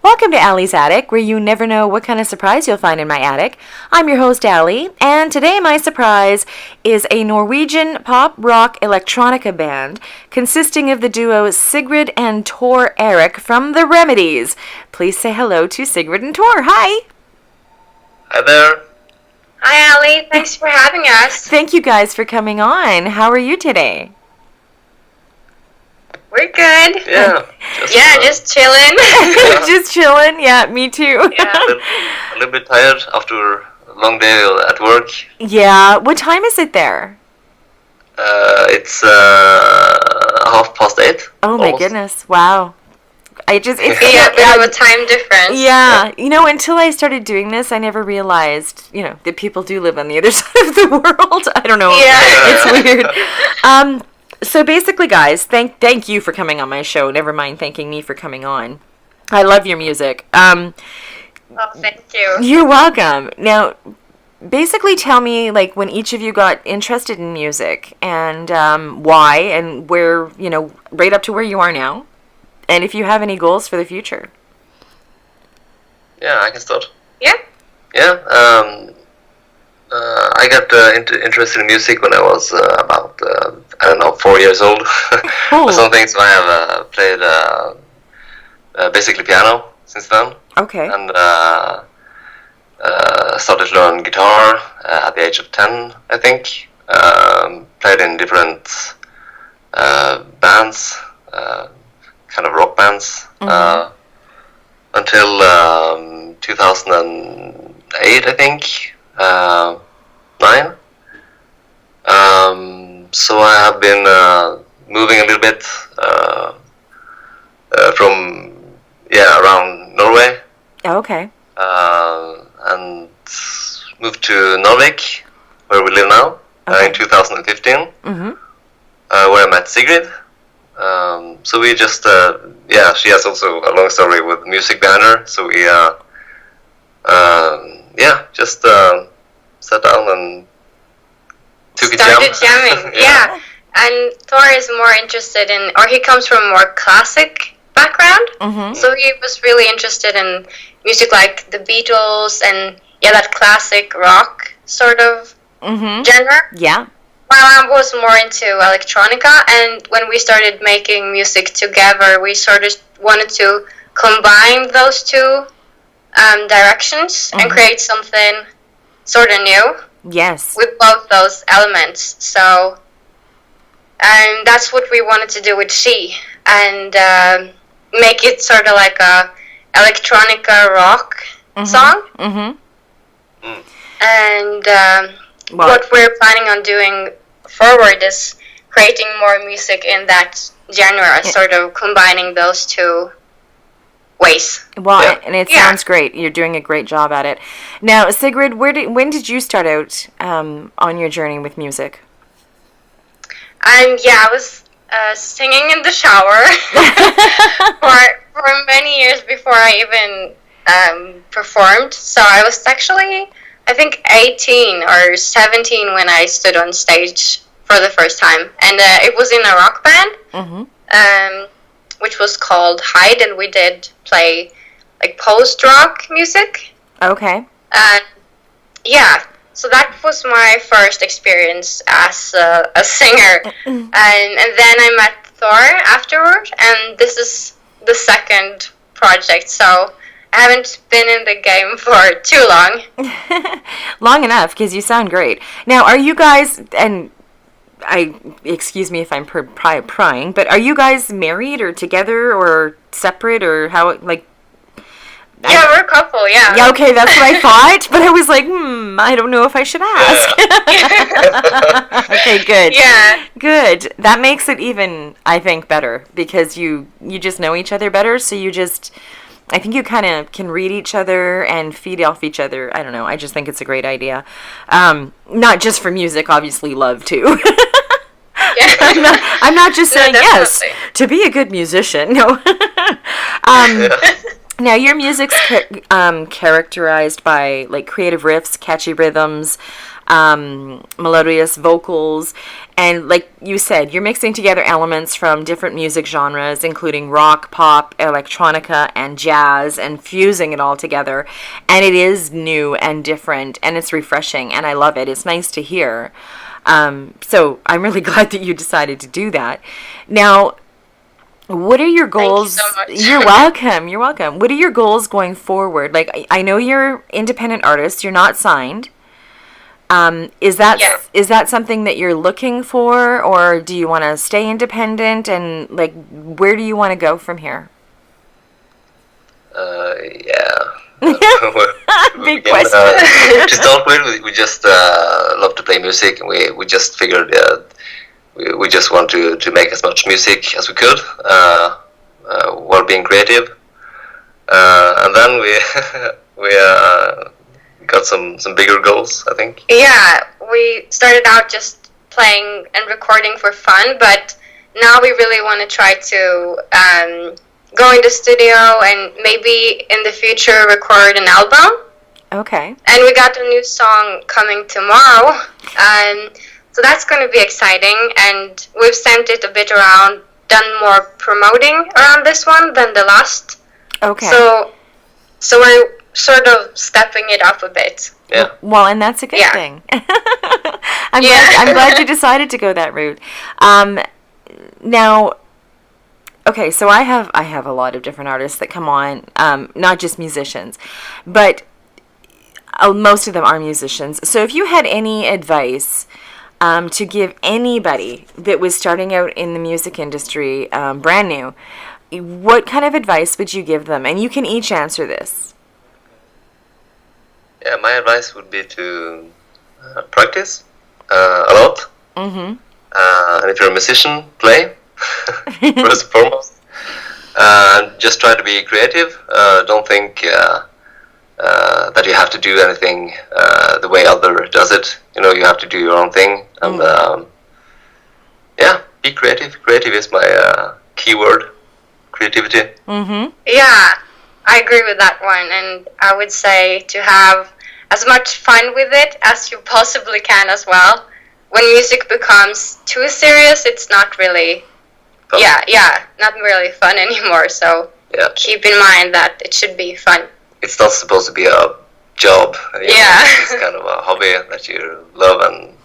Welcome to Allie's Attic, where you never know what kind of surprise you'll find in my attic. I'm your host, Allie, and today my surprise is a Norwegian pop rock electronica band consisting of the duo Sigrid and Tor Erik from the Remedies. Please say hello to Sigrid and Tor. Hi! Hi there. Hi, Allie. Thanks for having us. Thank you guys for coming on. How are you today? We're good. Yeah. Just chilling. Just chilling? Yeah, me too. Yeah. A little bit tired after a long day at work. Yeah. What time is it there? It's 8:30. Oh my goodness. Wow. It's a bit of a time difference. Yeah. You know, until I started doing this, I never realized, that people do live on the other side of the world. I don't know. Yeah. It's weird. So basically, guys, thank you for coming on my show. Never mind thanking me for coming on. I love your music. Oh, thank you. You're welcome. Now, basically tell me, when each of you got interested in music and why and where, right up to where you are now. And if you have any goals for the future. Yeah, I can start. Yeah? Yeah, I got interested in music when I was about, 4 years old. Cool. For some things I have played basically piano since then. Okay. And started to learn guitar at the age of 10, I think. Played in different bands, kind of rock bands, until 2008, I think. 9. So I have been moving a little bit from around Norway. Okay. And moved to Norway, where we live now, in 2015. Where I met Sigrid. So we just she has also a long story with music behind her. So we just sat down and started jamming. Yeah. And Thor is more interested in, or he comes from a more classic background. So he was really interested in music like the Beatles and that classic rock sort of genre. Yeah. While I was more into electronica, and when we started making music together, we sort of wanted to combine those two directions and create something sort of new. Yes. With both those elements. So that's what we wanted to do with She, and make it sort of like a electronica rock song. And what we're planning on doing forward is creating more music in that genre, sort of combining those two ways. Well, and it sounds great. You're doing a great job at it. Now, Sigrid, when did you start out on your journey with music? I was singing in the shower for many years before I even performed. So I was actually, I think, 18 or 17 when I stood on stage for the first time. And it was in a rock band, which was called Hide, and we did play post-rock music. Okay. So that was my first experience as a singer. And then I met Thor afterward, and this is the second project, so I haven't been in the game for too long. Long enough, because you sound great. Now, are you guys, and excuse me if I'm prying, but are you guys married or together or separate or how, Yeah, we're a couple, yeah. Yeah, okay, that's what I thought, but I was like, I don't know if I should ask. Okay, good. Yeah. Good. That makes it even, I think, better, because you just know each other better, so I think you kind of can read each other and feed off each other. I don't know, I just think it's a great idea. Not just for music, obviously love too. I'm not just saying yes to be a good musician. No. Now, your music's characterized by like creative riffs, catchy rhythms, melodious vocals, and like you said, you're mixing together elements from different music genres, including rock, pop, electronica, and jazz, and fusing it all together. And it is new and different, and it's refreshing, and I love it. It's nice to hear. So I'm really glad that you decided to do that. Now, what are your goals? Thank you so much. You're welcome. You're welcome. What are your goals going forward? Like, I know you're independent artists. You're not signed. Is that something that you're looking for, or do you want to stay independent? And like, where do you want to go from here? Yeah. Big question. To start with, we just love to play music, and we just figured we just want to make as much music as we could while being creative. And then we got some bigger goals, I think. Yeah, we started out just playing and recording for fun, but now we really want to try to go in the studio and maybe in the future record an album. Okay. And we got a new song coming tomorrow. So that's going to be exciting, and we've sent it a bit around, done more promoting around this one than the last. Okay. So we're sort of stepping it up a bit. Yeah. Well, and that's a good thing. I'm glad you decided to go that route. Now, okay, so I have a lot of different artists that come on, not just musicians, but most of them are musicians. So if you had any advice to give anybody that was starting out in the music industry, brand new, what kind of advice would you give them? And you can each answer this. Yeah, my advice would be to practice a lot. Mm-hmm. And if you're a musician, play first and foremost. Just try to be creative. Don't think that you have to do anything the way other does it. You know, you have to do your own thing. And yeah, be creative. Creative is my key word. Creativity. Mm-hmm. Yeah, I agree with that one, and I would say to have as much fun with it as you possibly can as well. When music becomes too serious, it's not really Fun. Not really fun anymore. So Yeah. keep in mind that it should be fun. It's not supposed to be a job. You know, Yeah. it's kind of a hobby that you love, and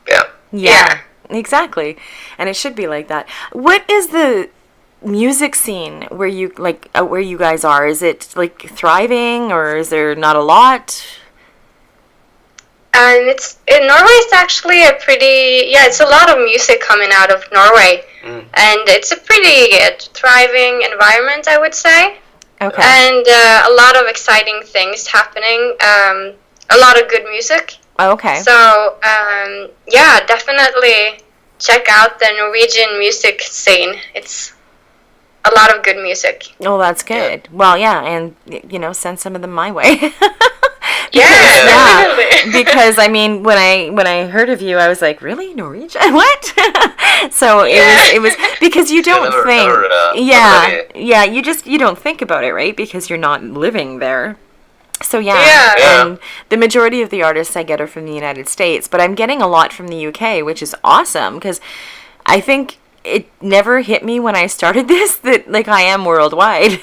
yeah. Yeah, exactly. And it should be like that. What is the music scene where you where you guys are? Is it like thriving, or is there not a lot? And it's in Norway. It's actually it's a lot of music coming out of Norway, and it's a pretty thriving environment, I would say. Okay. And a lot of exciting things happening. A lot of good music. Okay. So definitely check out the Norwegian music scene. It's a lot of good music. Oh, that's good. Well, yeah, and send some of them my way. Yeah, definitely. Because I mean, when I heard of you, I was like, really, Norwegian? What? So it was because you don't think, you don't think about it, right? Because you're not living there. So and the majority of the artists I get are from the United States, but I'm getting a lot from the UK, which is awesome because I think it never hit me when I started this that like I am worldwide.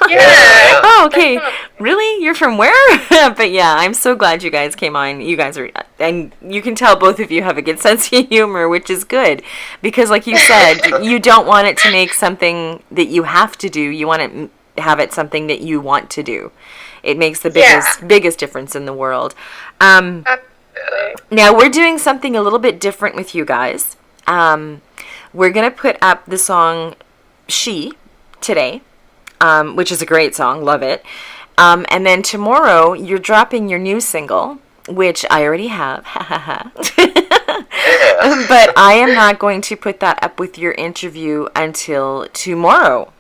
Yeah. Oh, okay. Really? You're from where? But yeah, I'm so glad you guys came on. You guys are, and you can tell both of you have a good sense of humor, which is good. Because like you said, you don't want it to make something that you have to do. You want to have it something that you want to do. It makes the biggest difference in the world. Now, we're doing something a little bit different with you guys. We're going to put up the song She today. Which is a great song, love it. And then tomorrow you're dropping your new single, which I already have, but I am not going to put that up with your interview until tomorrow.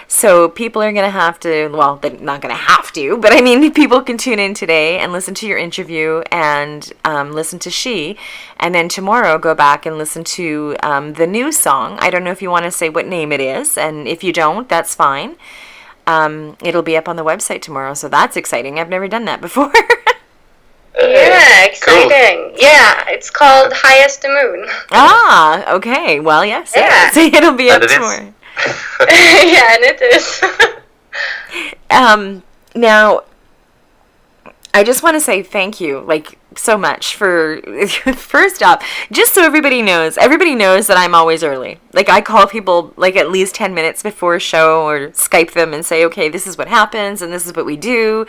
So people are going to have to, well, they're not going to have to, but I mean, people can tune in today and listen to your interview and listen to She, and then tomorrow go back and listen to the new song. I don't know if you want to say what name it is, and if you don't, that's fine. It'll be up on the website tomorrow, so that's exciting. I've never done that before. Yeah, exciting. Cool. Yeah, it's called High as the Moon. Ah, okay. Well, yes. Yeah. So it'll be up tomorrow. Yeah, and it is. Now, I just want to say thank you, like, so much for, first off, just so everybody knows that I'm always early. Like, I call people, like, at least 10 minutes before a show or Skype them and say, okay, this is what happens and this is what we do.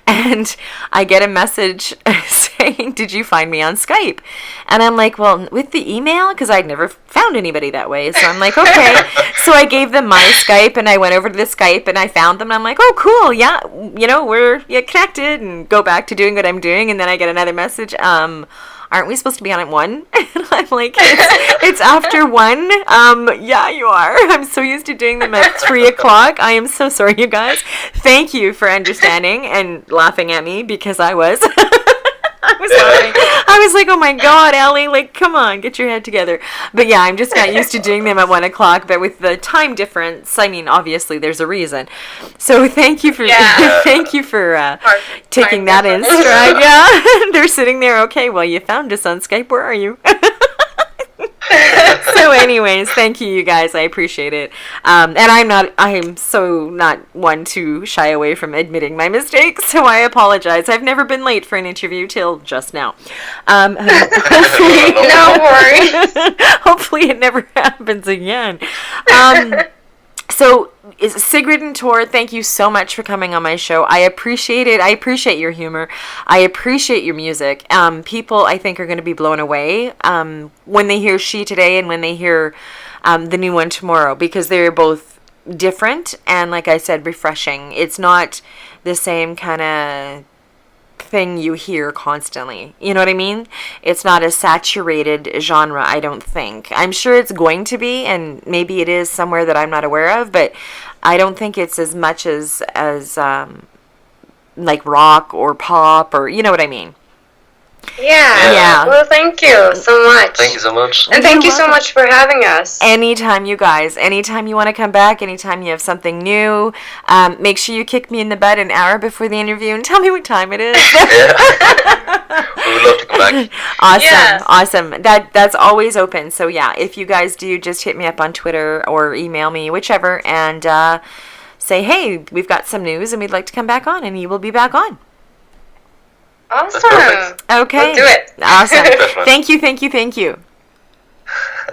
And I get a message saying, did you find me on Skype? And I'm like, well, with the email, because I'd never found anybody that way. So I'm like, okay. So I gave them my Skype and I went over to the Skype and I found them. And I'm like, oh, cool. Yeah, we're connected, and go back to doing what I'm doing. And then I get another message. Aren't we supposed to be on at 1? And I'm like, it's after 1. Yeah, you are. I'm so used to doing them at 3 o'clock. I am so sorry, you guys. Thank you for understanding and laughing at me, because I was. I was laughing. I was like, oh my God, Allie, like, come on, get your head together. But yeah, I'm just not used to doing them at 1 o'clock. But with the time difference, I mean, obviously there's a reason. So thank you for taking that in stride. Yeah, they're sitting there. Okay, well, you found us on Skype. Where are you? So anyways, thank you guys. I appreciate it. And I'm so not one to shy away from admitting my mistakes, so I apologize. I've never been late for an interview till just now. Hopefully, no worries. Hopefully it never happens again. So, Sigrid and Tor, thank you so much for coming on my show. I appreciate it. I appreciate your humor. I appreciate your music. People, I think, are going to be blown away when they hear She today and when they hear the new one tomorrow, because they're both different and, like I said, refreshing. It's not the same kind of thing you hear constantly. You know what I mean? It's not a saturated genre, I don't think. I'm sure it's going to be, and maybe it is somewhere that I'm not aware of, but I don't think it's as much as like rock or pop, or you know what I mean. Yeah. Well, thank you so much. Thank you so much. And thank you so much for having us. Anytime, you guys. Anytime you want to come back, anytime you have something new, make sure you kick me in the butt an hour before the interview and tell me what time it is. Yeah. We would love to come back. Awesome. Yes. Awesome. That's always open. So yeah, if you guys do, just hit me up on Twitter or email me, whichever, and say, hey, we've got some news and we'd like to come back on, and you will be back on. Awesome. Okay. We'll do it. Awesome. Thank you. Thank you.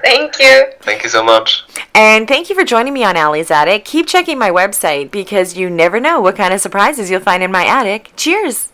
Thank you so much. And thank you for joining me on Allie's Attic. Keep checking my website, because you never know what kind of surprises you'll find in my attic. Cheers.